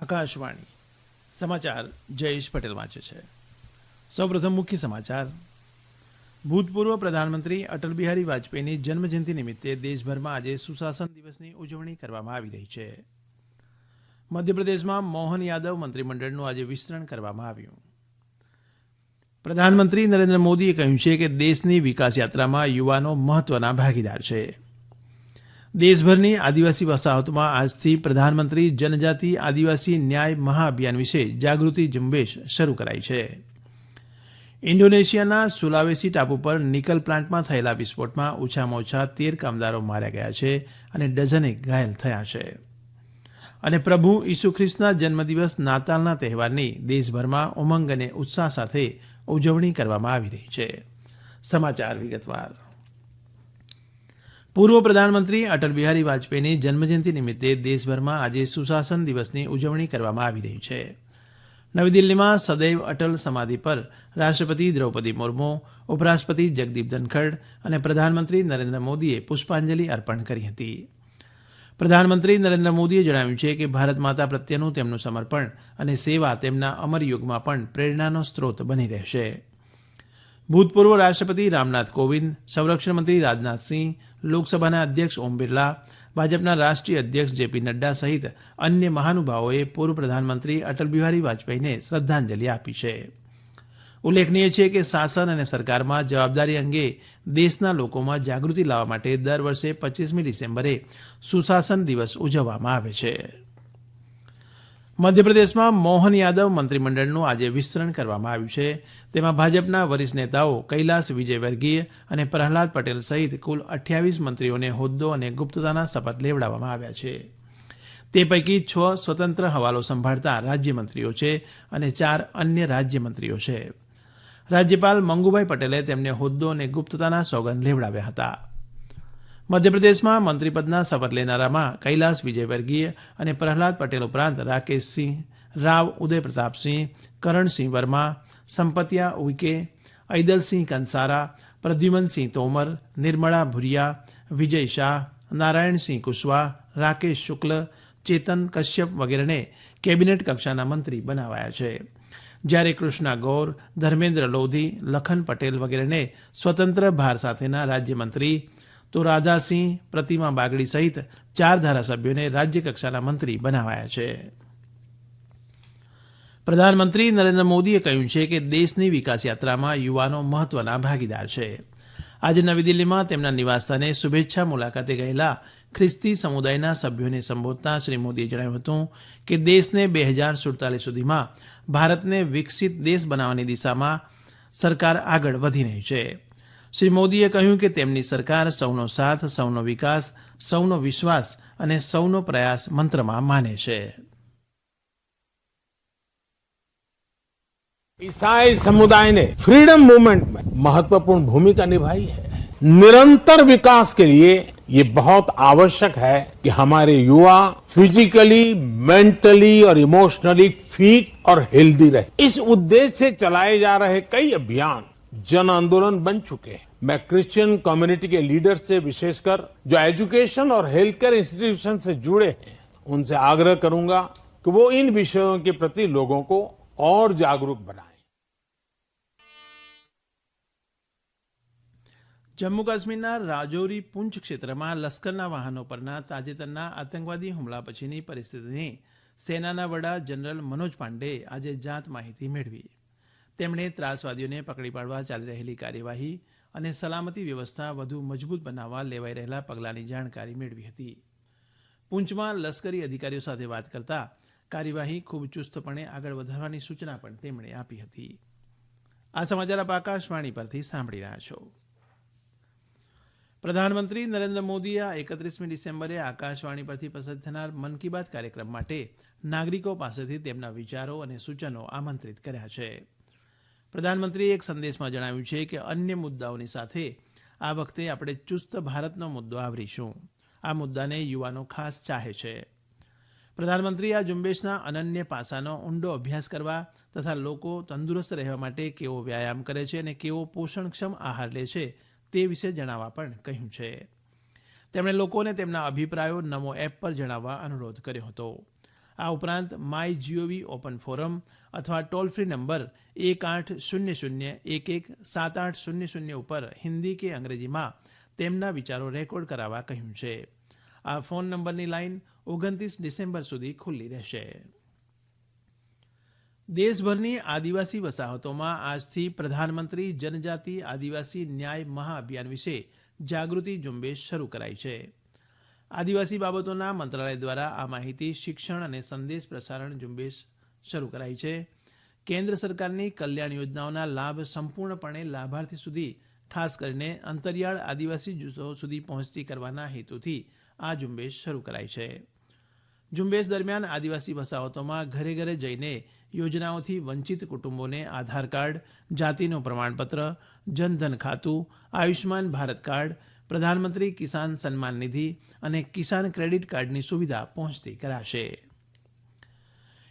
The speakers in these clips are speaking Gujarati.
આકાશવાણી સમાચાર જયેશ પટેલ વાંચે છે. સૌપ્રથમ મુખ્ય સમાચાર. ભૂતપૂર્વ પ્રધાનમંત્રી અટલ બિહારી વાજપેયીની જન્મજયંતિ નિમિત્તે દેશભરમાં આજે સુશાસન દિવસની ઉજવણી કરવામાં આવી રહી છે. મધ્યપ્રદેશમાં મોહન યાદવ મંત્રીમંડળનું આજે વિસ્તરણ કરવામાં આવ્યું. પ્રધાનમંત્રી નરેન્દ્ર મોદીએ કહ્યું છે કે દેશની વિકાસ યાત્રામાં યુવાનો મહત્વના ભાગીદાર છે. દેશભરની આદિવાસી વસાહતોમાં આજથી પ્રધાનમંત્રી જનજાતિ આદિવાસી ન્યાય મહાઅભિયાન વિશે જાગૃતિ ઝુંબેશ શરૂ કરાઈ છે. ઇન્ડોનેશિયાના સુલાવેસી ટાપુ પર નિકલ પ્લાન્ટમાં થયેલા વિસ્ફોટમાં ઓછામાં ઓછા 13 કામદારો માર્યા ગયા છે અને ડઝનેક ઘાયલ થયા છે. અને પ્રભુ ઈસુ ખ્રિસ્તના જન્મદિવસ નાતાલના તહેવારની દેશભરમાં ઉમંગ અને ઉત્સાહ સાથે ઉજવણી કરવામાં આવી રહી છે. સમાચાર વિગતવાર. પૂર્વ પ્રધાનમંત્રી અટલ બિહારી વાજપેયીની જન્મજયંતિ નિમિત્તે દેશભરમાં આજે સુશાસન દિવસની ઉજવણી કરવામાં આવી રહી છે. નવી દિલ્હીમાં સદૈવ અટલ સમાધિ પર રાષ્ટ્રપતિ દ્રૌપદી મુર્મુ, ઉપરાષ્ટ્રપતિ જગદીપ ધનખડ અને પ્રધાનમંત્રી નરેન્દ્ર મોદીએ પુષ્પાંજલિ અર્પણ કરી હતી. પ્રધાનમંત્રી નરેન્દ્ર મોદીએ જણાવ્યું છે કે ભારત માતા પ્રત્યેનું તેમનું સમર્પણ અને સેવા તેમના અમર યુગમાં પણ પ્રેરણાનો સ્ત્રોત બની રહેશે. ભૂતપૂર્વ રાષ્ટ્રપતિ રામનાથ કોવિંદ, સંરક્ષણ મંત્રી રાજનાથસિંહ, લોકસભાના અધ્યક્ષ ઓમ બિરલા, ભાજપના રાષ્ટ્રીય અધ્યક્ષ જેપી નડ્ડા સહિત અન્ય મહાનુભાવોએ પૂર્વ પ્રધાનમંત્રી અટલ બિહારી વાજપેયીને શ્રદ્ધાંજલિ આપી છે. ઉલ્લેખનીય છે કે શાસન અને સરકારમાં જવાબદારી અંગે દેશના લોકોમાં જાગૃતિ લાવવા માટે દર વર્ષે 25મી ડિસેમ્બરે સુશાસન દિવસ ઉજવવામાં આવે છે. મધ્યપ્રદેશમાં મોહન યાદવ મંત્રીમંડળનું આજે વિસ્તરણ કરવામાં આવ્યું છે. તેમાં ભાજપના વરિષ્ઠ નેતાઓ કૈલાસ વિજયવર્ગીય અને પ્રહલાદ પટેલ સહિત કુલ 28 મંત્રીઓને હોદ્દો અને ગુપ્તતાના શપથ લેવડાવવામાં આવ્યા છે. તે પૈકી 6 સ્વતંત્ર હવાલો સંભાળતા રાજ્યમંત્રીઓ છે અને 4 અન્ય રાજ્યમંત્રીઓ છે. રાજ્યપાલ મંગુભાઈ પટેલે તેમને હોદ્દો અને ગુપ્તતાના સોગંદ લેવડાવ્યા હતા. મધ્યપ્રદેશમાં મંત્રીપદના શપથ લેનારામાં કૈલાસ વિજયવર્ગીય અને પ્રહલાદ પટેલ ઉપરાંત રાકેશસિંહ રાવ, ઉદય પ્રતાપસિંહ, કરણસિંહ વર્મા, સંપતિયા ઉઇકે, ઐદલસિંહ કંસારા, પ્રદ્યુમનસિંહ તોમર, નિર્મળા ભુરિયા, વિજય શાહ, નારાયણસિંહ કુશવાહ, રાકેશ શુક્લ, ચેતન કશ્યપ વગેરેને કેબિનેટ કક્ષાના મંત્રી બનાવાયા છે. જ્યારે કૃષ્ણા ગૌર, ધર્મેન્દ્ર લોધી, લખન પટેલ વગેરેને સ્વતંત્ર ભાર સાથેના રાજ્યમંત્રી, તો રાધાસિંહ, પ્રતિમા બાગડી સહિત 4 ધારાસભ્યોને રાજ્યકક્ષાના મંત્રી બનાવાયા છે. પ્રધાનમંત્રી નરેન્દ્ર મોદીએ કહ્યું છે કે દેશની વિકાસ યાત્રામાં યુવાનો મહત્વના ભાગીદાર છે. આજે નવી દિલ્હીમાં તેમના નિવાસસ્થાને શુભેચ્છા મુલાકાતે ગયેલા ખ્રિસ્તી સમુદાયના સભ્યોને સંબોધતા શ્રી મોદીએ જણાવ્યું હતું કે દેશને 2047 સુધીમાં ભારતને વિકસિત દેશ બનાવવાની દિશામાં સરકાર આગળ વધી રહી છે. શ્રી મોદીએ કહ્યું કે તેમની સરકાર સૌનો સાથ, સૌનો વિકાસ, સૌનો વિશ્વાસ અને સૌનો પ્રયાસ મંત્રમાં માને છે. ईसाई समुदाय ने फ्रीडम मूवमेंट में महत्वपूर्ण भूमिका निभाई है. निरंतर विकास के लिए ये बहुत आवश्यक है कि हमारे युवा फिजिकली, मेंटली और इमोशनली फिट और हेल्दी रहे. इस उद्देश्य से चलाए जा रहे कई अभियान जन आंदोलन बन चुके हैं. मैं क्रिश्चियन कम्युनिटी के लीडर से विशेषकर जो एजुकेशन और हेल्थ केयर इंस्टीट्यूशन से जुड़े हैं उनसे आग्रह करूंगा कि वो इन विषयों के प्रति लोगों को और जागरूक बनाएं. જમ્મુ કાશ્મીરના રાજૌરી પૂંછ ક્ષેત્રમાં લશ્કરના વાહનો પરના તાજેતરના આતંકવાદી હુમલા પછીની પરિસ્થિતિની સેનાના વડા જનરલ મનોજ પાંડેએ આજે જાત માહિતી મેળવી. તેમણે ત્રાસવાદીઓને પકડી પાડવા ચાલી રહેલી કાર્યવાહી અને સલામતી વ્યવસ્થા વધુ મજબૂત બનાવવા લેવાઈ રહેલા પગલાંની જાણકારી મેળવી હતી. પૂંછમાં લશ્કરી અધિકારીઓ સાથે વાત કરતા કાર્યવાહી ખૂબ ચુસ્તપણે આગળ વધારવાની સૂચના પણ તેમણે આપી હતી. આ સમાચાર આપ આકાશવાણી પરથી સાંભળી રહ્યા છો. પ્રધાનમંત્રી નરેન્દ્ર મોદીએ 31મી ડિસેમ્બરે આકાશવાણી પરથી પ્રસારિત થનાર મન કી બાત કાર્યક્રમ માટે નાગરિકો પાસેથી તેમના વિચારો અને સૂચનો આમંત્રિત કર્યા છે. પ્રધાનમંત્રીએ એક સંદેશમાં જણાવ્યું છે કે અન્ય મુદ્દાઓની સાથે આ વખતે આપણે ચુસ્ત ભારતનો મુદ્દો આવરીશું. આ મુદ્દાને યુવાનો ખાસ ચાહે છે. પ્રધાનમંત્રીએ આ ઝુંબેશના અનન્ય પાસાનો ઊંડો અભ્યાસ કરવા તથા લોકો તંદુરસ્ત રહેવા માટે કેવો વ્યાયામ કરે છે અને કેવો પોષણક્ષમ આહાર લે છે તે વિશે જણાવવા પણ કહ્યું છે. તેમણે લોકોને તેમના અભિપ્રાયો નમો એપ પર જણાવવા અનુરોધ કર્યો હતો. આ ઉપરાંત માય જીઓવી ઓપન ફોરમ અથવા ટોલ ફ્રી નંબર 1800117800 ઉપર હિન્દી કે અંગ્રેજીમાં તેમના વિચારો રેકોર્ડ કરાવવા કહ્યું છે. આ ફોન નંબરની લાઇન 29 ડિસેમ્બર સુધી ખુલ્લી રહેશે. દેશભરની આદિવાસી વસાહતોમાં આજથી પ્રધાનમંત્રી જનજાતિ આદિવાસી ન્યાય મહાઅભિયાન વિશે જાગૃતિ ઝુંબેશ શરૂ કરાઈ છે. આદિવાસી બાબતોના મંત્રાલય દ્વારા આ માહિતી શિક્ષણ અને સંદેશ પ્રસારણ ઝુંબેશ શરૂ કરાઈ છે. કેન્દ્ર સરકારની કલ્યાણ યોજનાઓના લાભ સંપૂર્ણપણે લાભાર્થી સુધી ખાસ કરીને અંતરિયાળ આદિવાસી જૂથો સુધી પહોંચતી કરવાના હેતુથી આ ઝુંબેશ શરૂ કરાઈ છે. ઝુંબેશ દરમિયાન આદિવાસી વસાહતોમાં ઘરે ઘરે જઈને યોજનાઓથી વંચિત કુટુંબોને આધાર કાર્ડ, જાતિનું પ્રમાણપત્ર, જનધન ખાતું, આયુષ્માન ભારત કાર્ડ, પ્રધાનમંત્રી કિસાન સન્માન નિધિ અને કિસાન ક્રેડિટ કાર્ડની સુવિધા પહોંચતી કરાશે.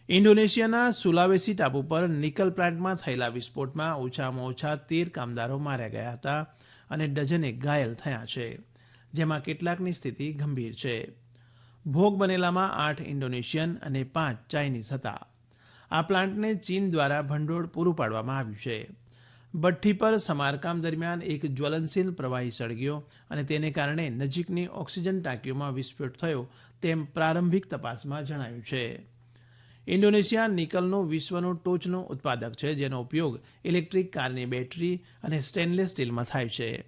ઇન્ડોનેશિયાના સુલાવેસી ટાપુ પર નિકલ પ્લાન્ટમાં થયેલા વિસ્ફોટમાં ઓછામાં ઓછા 13 કામદારો માર્યા ગયા હતા અને ડઝનેક ઘાયલ થયા છે, જેમાં કેટલાકની સ્થિતિ ગંભીર છે. ભોગ બનેલામાં 8 ઇન્ડોનેશિયન અને 5 ચાઇનીઝ હતા. આ પ્લાન્ટને ચીન દ્વારા ભંડોળ પૂરું પાડવામાં આવ્યું છે. ભઠ્ઠી પર સમારકામ દરમિયાન એક જ્વલનશીલ પ્રવાહી સળગ્યો અને તેને કારણે નજીકની ઓક્સિજન ટાંકીઓમાં વિસ્ફોટ થયો તેમ પ્રારંભિક તપાસમાં જણાયું છે. ઇન્ડોનેશિયા નિકલનું વિશ્વનું ટોચનું ઉત્પાદક છે, જેનો ઉપયોગ ઇલેક્ટ્રિક કારની બેટરી અને સ્ટેનલેસ સ્ટીલમાં થાય છે.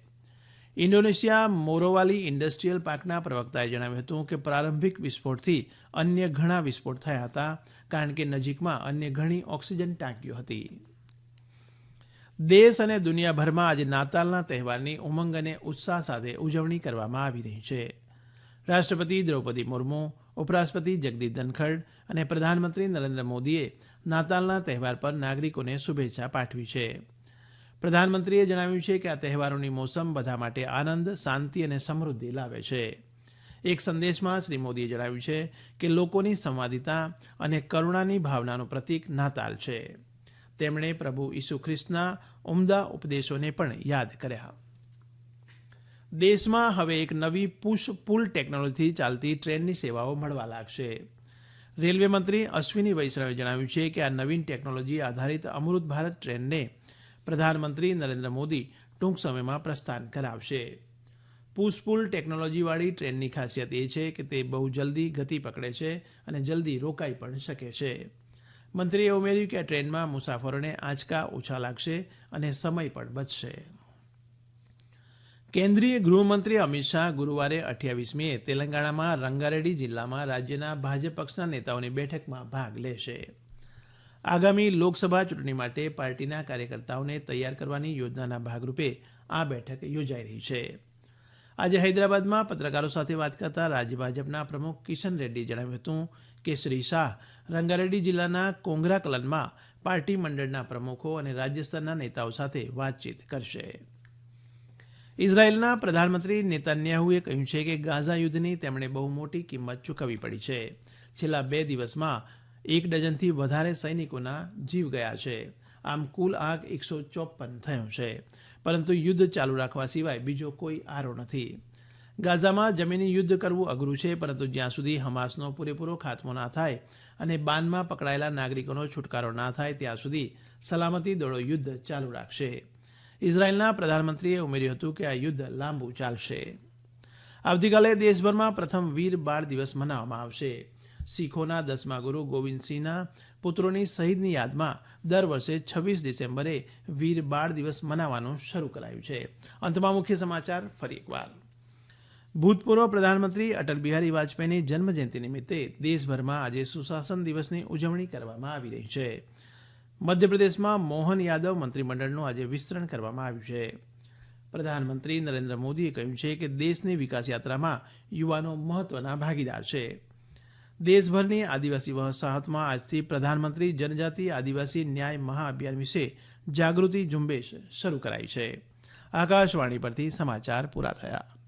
ઇન્ડોનેશિયા મોરોવાલી ઇન્ડસ્ટ્રીયલ પાર્કના પ્રવક્તાએ જણાવ્યું હતું કે પ્રારંભિક વિસ્ફોટથી અન્ય ઘણા વિસ્ફોટ થયા હતા, કારણ કે નજીકમાં અન્ય ઘણી ઓક્સિજન ટાંકીઓ હતી. દેશ અને દુનિયાભરમાં આજે નાતાલના તહેવારની ઉમંગ અને ઉત્સાહ સાથે ઉજવણી કરવામાં આવી રહી છે. રાષ્ટ્રપતિ દ્રૌપદી મુર્મુ, ઉપરાષ્ટ્રપતિ જગદીપ ધનખડ અને પ્રધાનમંત્રી નરેન્દ્ર મોદીએ નાતાલના તહેવાર પર નાગરિકોને શુભેચ્છા પાઠવી છે. પ્રધાનમંત્રીએ જણાવ્યું છે કે આ તહેવારોની મોસમ બધા માટે આનંદ, શાંતિ અને સમૃદ્ધિ લાવે છે. એક સંદેશમાં શ્રી મોદીએ જણાવ્યું છે કે લોકોની સંવાદિતા અને કરુણાની ભાવનાનું પ્રતીક નાતાલ છે. તેમણે પ્રભુ ઈસુ ખ્રિસ્તના ઉમદા ઉપદેશોને પણ યાદ કર્યા. દેશમાં હવે એક નવી પુશ પુલ ટેકનોલોજીથી ચાલતી ટ્રેનની સેવાઓ મળવા લાગશે. રેલવે મંત્રી અશ્વિની વૈષ્ણવે જણાવ્યું છે કે આ નવીન ટેકનોલોજી આધારિત અમૃત ભારત ટ્રેનને પ્રધાનમંત્રી નરેન્દ્ર મોદી ટૂંક સમયમાં પ્રસ્થાન કરાવશે. પુશ પુલ ટેકનોલોજીવાળી ટ્રેનની ખાસિયત એ છે કે તે બહુ જલ્દી ગતિ પકડે છે અને જલ્દી રોકાઈ પણ શકે છે. મંત્રીએ ઉમેર્યું કે આ ટ્રેનમાં મુસાફરોને આંચકા ઓછા લાગશે અને સમય પણ બચશે. કેન્દ્રીય ગૃહમંત્રી અમિત શાહ ગુરુવારે 28મીએ તેલંગાણામાં રંગારેડ્ડી જિલ્લામાં રાજ્યના ભાજપ પક્ષના નેતાઓની બેઠકમાં ભાગ લેશે. આગામી લોકસભા ચૂંટણી માટે પાર્ટીના કાર્યકર્તાઓને તૈયાર કરવાની યોજનાના ભાગરૂપે આ બેઠક યોજાઈ રહી છે. આજે હૈદરાબાદમાં પત્રકારો સાથે વાત કરતા રાજ્ય ભાજપના પ્રમુખ કિશન રેડ્ડીએ જણાવ્યું હતું કે શ્રી શાહ રંગારેડ્ડી જિલ્લાના કોંગરાકલનમાં પાર્ટી મંડળના પ્રમુખો અને રાજ્ય સ્તરના નેતાઓ સાથે વાતચીત કરશે. ઇઝરાયેલના પ્રધાનમંત્રી નેતાન્યાહુએ કહ્યું છે કે ગાઝા યુદ્ધની તેમણે બહુ મોટી કિંમત ચૂકવવી પડી છે. છેલ્લા 2 દિવસમાં 1 ડઝનથી વધારે સૈનિકોના જીવ ગયા છે. આમ કુલ આંક 154 થયો છે, પરંતુ યુદ્ધ ચાલુ રાખવા સિવાય બીજો કોઈ આરો નથી. ગાઝામાં જમીની યુદ્ધ કરવું અઘરું છે, પરંતુ જ્યાં સુધી હમાસનો પૂરેપૂરો ખાત્મો ના થાય અને બાનમાં પકડાયેલા નાગરિકોનો છુટકારો ના થાય ત્યાં સુધી સલામતી દળો યુદ્ધ ચાલુ રાખશે. ઇઝરાયેલના પ્રધાનમંત્રીએ ઉમેર્યું હતું કે આ યુદ્ધ લાંબુ ચાલશે. આવતીકાલે દેશભરમાં પ્રથમ વીર બાળ દિવસ મનાવવામાં આવશે. શીખોના 10મા ગુરુ ગોવિંદસિંહના પુત્રોની શહીદની યાદમાં દર વર્ષે 26 ડિસેમ્બરે વીર બાળ દિવસ મનાવવાનું શરૂ કરાયું છે. અંતમાં મુખ્ય સમાચાર ફરી એકવાર. ભૂતપૂર્વ પ્રધાનમંત્રી અટલ બિહારી વાજપેયીની જન્મજયંતિ નિમિત્તે દેશભરમાં આજે સુશાસન દિવસની ઉજવણી કરવામાં આવી રહી છે. મધ્યપ્રદેશમાં મોહન યાદવ મંત્રીમંડળનું આજે વિસ્તરણ કરવામાં આવ્યું છે. પ્રધાનમંત્રી નરેન્દ્ર મોદીએ કહ્યું છે કે દેશની વિકાસ યાત્રામાં યુવાનો મહત્વના ભાગીદાર છે. દેશભરની આદિવાસી વસાહતમાં આજથી પ્રધાનમંત્રી જનજાતિ આદિવાસી ન્યાય મહાઅભિયાન વિશે જાગૃતિ ઝુંબેશ શરૂ કરાઈ છે. આકાશવાણી પરથી સમાચાર પૂરા થયા.